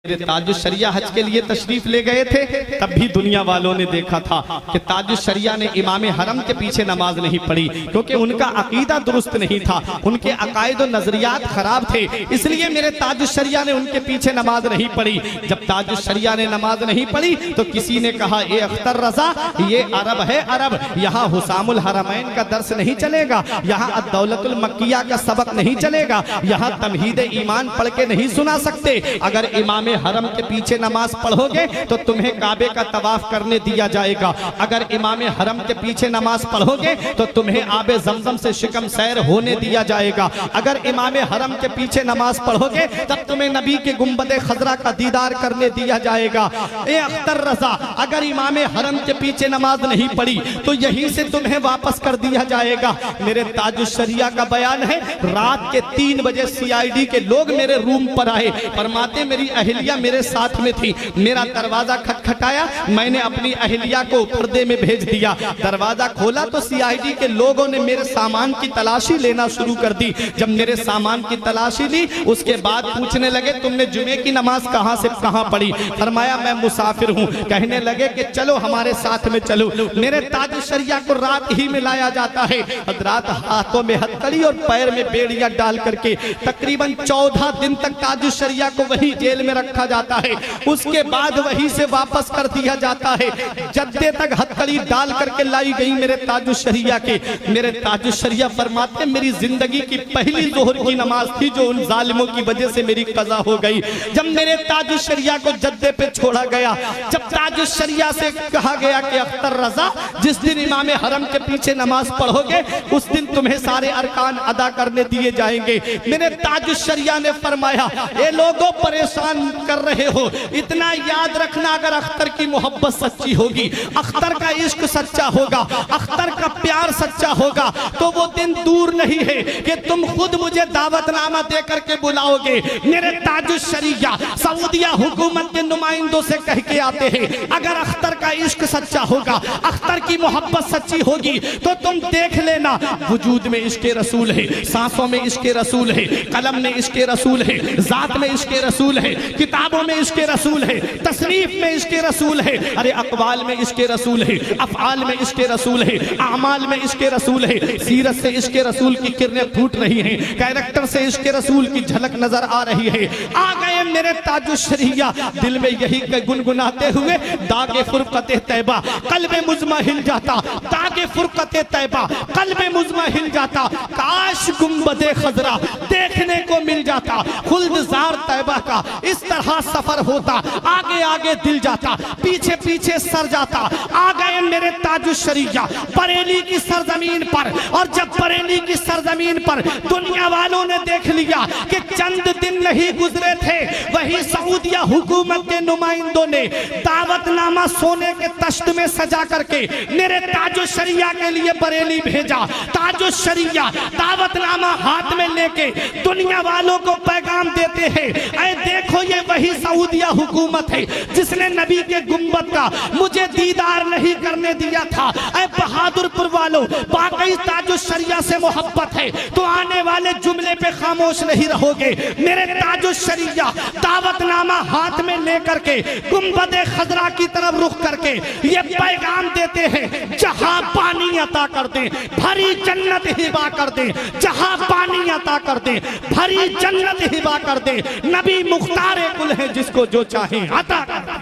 मेरे ताजुश्शरिया हज के लिए तशरीफ ले गए थे, तब भी दुनिया वालों ने देखा था कि ताजुश्शरिया ने इमाम हरम के पीछे नमाज नहीं पढ़ी, क्योंकि उनका अकीदा दुरुस्त नहीं था, उनके अकायद और नजरियात खराब थे। इसलिए मेरे ताजुश्शरिया ने उनके पीछे नमाज नहीं पढ़ी। जब ताजुश्शरिया ने नमाज नहीं पढ़ी तो किसी ने कहा, ये अख्तर रजा, ये अरब है अरब, यहाँ हुसामुल हरमैन का दर्स नहीं चलेगा, यहाँ अद-दौलतुल मक्किया का सबक नहीं चलेगा, यहाँ तमहीद ईमान पढ़ के नहीं सुना सकते। अगर इमाम हरम के पीछे नमाज पढ़ोगे तो तुम्हें काबे का तवाफ करने दिया जाएगा, अगर इमाम हरम के पीछे नमाज पढ़ोगे तो तुम्हें आबे जमजम से शिकम सैर होने दिया जाएगा, अगर इमाम हरम के पीछे नमाज पढ़ोगे तब तुम्हें नबी के गुंबद खजरा का दीदार करने दिया जाएगा। ए अख्तर रजा, अगर इमाम हरम के पीछे नमाज नहीं पढ़ी तो यहीं से तुम्हें वापस कर दिया जाएगा। मेरे ताजुश्शरिया का बयान है, रात के 3 बजे CID के लोग मेरे रूम पर आए, फरमाते मेरी अहलिया मेरे साथ में थी, मेरा दरवाजा खटखटाया, मैंने अपनी अहलिया को पर्दे में भेज दिया, दरवाजा खोला तो CID के लोगों ने मेरे सामान की तलाशी लेना शुरू कर दी। जब मेरे सामान की तलाशी ली उसके बाद पूछने लगे, तुमने जुमे की नमाज कहां से कहां पढ़ी? फरमाया मैं मुसाफिर हूं। कहने लगे कि चलो हमारे साथ में चलो। मेरे ताजुश्शरिया को रात ही में लाया जाता है, हजरात हाथों में हथकड़ी और पैर में बेड़िया डाल करके तकरीबन 14 दिन तक ताजुश्शरिया को वही जेल में रखा जाता है, उसके बाद वहीं से वापस कर दिया जाता है। जद्दे तक हथकड़ी डाल करके लाई गई मेरे ताजुश्शरिया के। मेरे ताजुश्शरिया फरमाते मेरी जिंदगी की पहली जोहर की नमाज थी जो उन जालिमों की वजह से मेरी कज़ा हो गई। जब मेरे ताजुश्शरिया को जद्दे पे छोड़ा गया, जब ताजुश्शरिया से कहा गया कि अख्तर रजा, जिस दिन इमाम हरम के पीछे नमाज पढ़ोगे उस दिन तुम्हें सारे अरकान अदा करने दिए जाएंगे। मेरे ताजुश्शरिया ने फरमाया, ये लोगों परेशान कर रहे हो, इतना याद रखना, अगर अख्तर की मोहब्बत सच्ची होगी, अख्तर का इश्क सच्चा होगा, अख्तर का प्यार सच्चा होगा, तो वो दिन दूर नहीं है कि तुम खुद मुझे दावतनामा दे करके बुलाओगे। मेरे ताजुश्शरिया सऊदिया हुकूमत के नुमाइंदों से कह के आते हैं, अगर अख्तर का इश्क सच्चा होगा, अख्तर की मोहब्बत सच्ची होगी तो तुम देख लेना, वजूद में इश्क़े रसूल है, सांसों में इश्क़े रसूल है, कलम में इश्क़े रसूल है, जात में इश्क़े रसूल है, किताबों में इश्क़े रसूल है, तसनीफ में इश्क़े रसूल है, अरे अक़वाल में इश्क़े रसूल है, अफ़आल में इश्क़े रसूल है, आमाल में इश्क़े रसूल है, सीरत से इश्क़े रसूल की किरणें फूट रही हैं, कैरेक्टर से इश्क़े रसूल की झलक नजर आ रही है। आ गए मेरे ताजुश्शरिया, दिल में यही गुनगुनाते हुए, दागे फुरक़ते तैबा क़ल्बे मुज़मा हिल जाता, दागे फुरक़ते तैबा क़ल्बे मुज़मा हिल जाता, काश गुंबदे खजरा देखने को मिल जाता, खुल्दजार तैबा का इस तरह सफर होता, आगे आगे दिल जाता, पीछे पीछे सर जाता। आ गए मेरे ताजुश्शरिया बरेली की सरजमीन पर, और जब बरेली की सरजमीन पर दुनिया वालों ने देख लिया कि चंद दिन नहीं गुजरे थे, वही सऊदिया हुकूमत के नुमाइंदों ने दावतनामा सोने के तश्त में सजा करके मेरे ताजुश्शरिया के लिए बरेली भेजा। ताजुश्शरिया दावतनामा हाथ में लेके दुनिया वालों को पैगाम देते हैं, ऐ देखो ये वही सऊदिया हुकूमत है जिसने नबी के गुंबद का मुझे दीदार नहीं करने दिया था। ऐ बहादुरपुर वालों, बाकी ताजुश्शरिया से मोहब्बत है तो आने वाले जुमले पे खामोश नहीं रहोगे। मेरे ताजुश्शरिया दावतनामा हाथ में लेकर के गुंबद खजरा की तरफ रुख करके ये पैगाम देते हैं, जहां पानी अता कर दे भरी जन्नत हिबा कर दे, जहां पानी अता कर दे भरी जन्नत हिबा कर दे, नबी मुख्तार कुल है जिसको जो चाहे अता कर दे।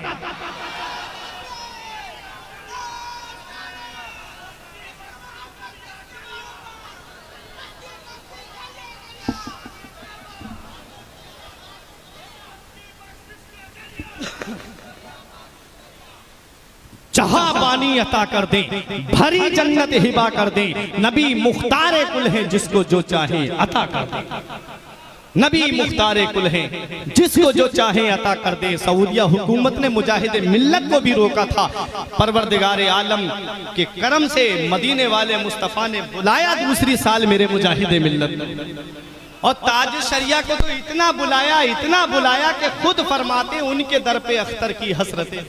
जहां पानी अता कर दे भरी जन्नत हिबा कर दे, नबी मुख्तार कुल है जिसको जो चाहे अता कर दे। नबी मुख्तार कुल है जिसको जो चाहे अता कर दे। सऊदिया हुकूमत ने मुजाहिद मिल्लत को भी रोका था, परवरदिगार आलम के करम से मदीने वाले मुस्तफ़ा ने बुलाया दूसरी साल मेरे मुजाहिद मिल्लत, और ताजुश्शरिया को तो इतना बुलाया कि खुद फरमाते उनके दर पे अख्तर की हसरतें,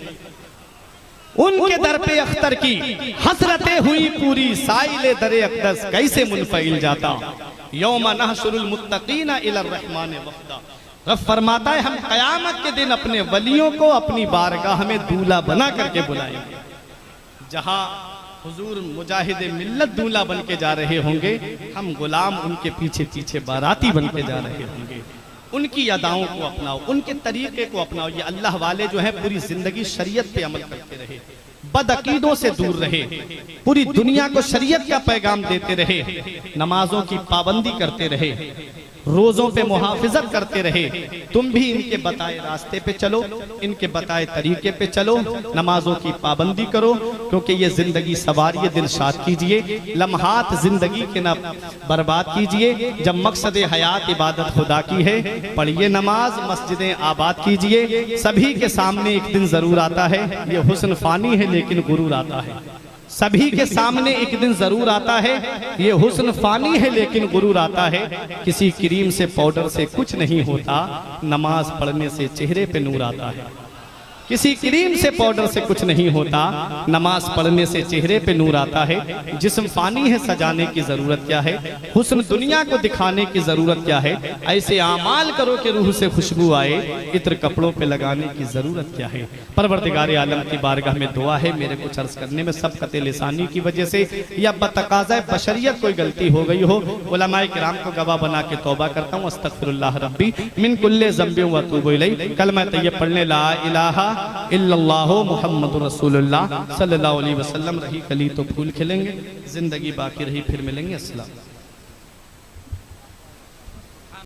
उनके दर पे अख्तर की हसरतें हुई पूरी, साइले दरे अक़दस कैसे मुनफ़इल जाता, यौम नहशुरुल मुत्तक़ीना इलर रहमान वफ़दा। रब फरमाता है हम कयामत के दिन अपने वलियों को अपनी बारगाह में दूल्हा बना करके बुलाएंगे। जहां हुजूर मुजाहिद मिल्लत दूल्हा बन के जा रहे होंगे, हम गुलाम उनके पीछे पीछे बाराती बन के जा रहे होंगे। उनकी अदाओं को अपनाओ, उनके तरीके को अपनाओ। ये अल्लाह वाले जो हैं पूरी जिंदगी शरीयत पे अमल करते रहे, बदअकीदों से दूर रहे, पूरी दुनिया को शरीयत का पैगाम देते रहे, नमाजों की पाबंदी करते रहे, रोजों पे मुहाफिजत करते रहे। तुम भी इनके बताए रास्ते पे चलो, इनके बताए तरीके पे चलो, नमाजों की पाबंदी करो, क्योंकि ये जिंदगी सवारिए दिल शाद कीजिए, लम्हात जिंदगी के ना बर्बाद कीजिए। जब मकसद हयात इबादत खुदा की है, पढ़िए नमाज, मस्जिदें आबाद कीजिए। सभी के सामने एक दिन जरूर आता है, ये हुस्न फानी है लेकिन गुरूर आता है। सभी के सामने एक दिन जरूर आता है, ये हुस्न फानी है लेकिन गुरूर आता है। किसी क्रीम से पाउडर से कुछ नहीं होता, नमाज पढ़ने से चेहरे पे नूर आता है। किसी क्रीम से पाउडर से कुछ नहीं होता, नमाज पढ़ने से चेहरे पे नूर आता है। जिस्म फानी है, सजाने की जरूरत क्या है, हुस्न दुनिया को दिखाने की जरूरत क्या है। ऐसे आमाल करो कि रूह से खुशबू आए, इत्र कपड़ों पे लगाने की जरूरत क्या है। परवरदिगार आलम की बारगाह में दुआ है, मेरे कुछ अर्ज करने में सबकत लिसानी की वजह से या बतकाज़ा बशरियत कोई गलती हो गई हो, उलमाए किराम को गवाह बना के तौबा करता हूँ। अस्तगफिरुल्लाह रब्बी मिन कुल्ले ज़ंबिन व अतूबु इलैह। कलमा तैयब पढ़ने ला इलाहा इल्लल्लाहु मुहम्मदुर रसूलुल्लाह सल्लल्लाहु अलैहि वसल्लम। रही कली तो फूल खिलेंगे, जिंदगी बाकी रही फिर मिलेंगे। अस्सलाम।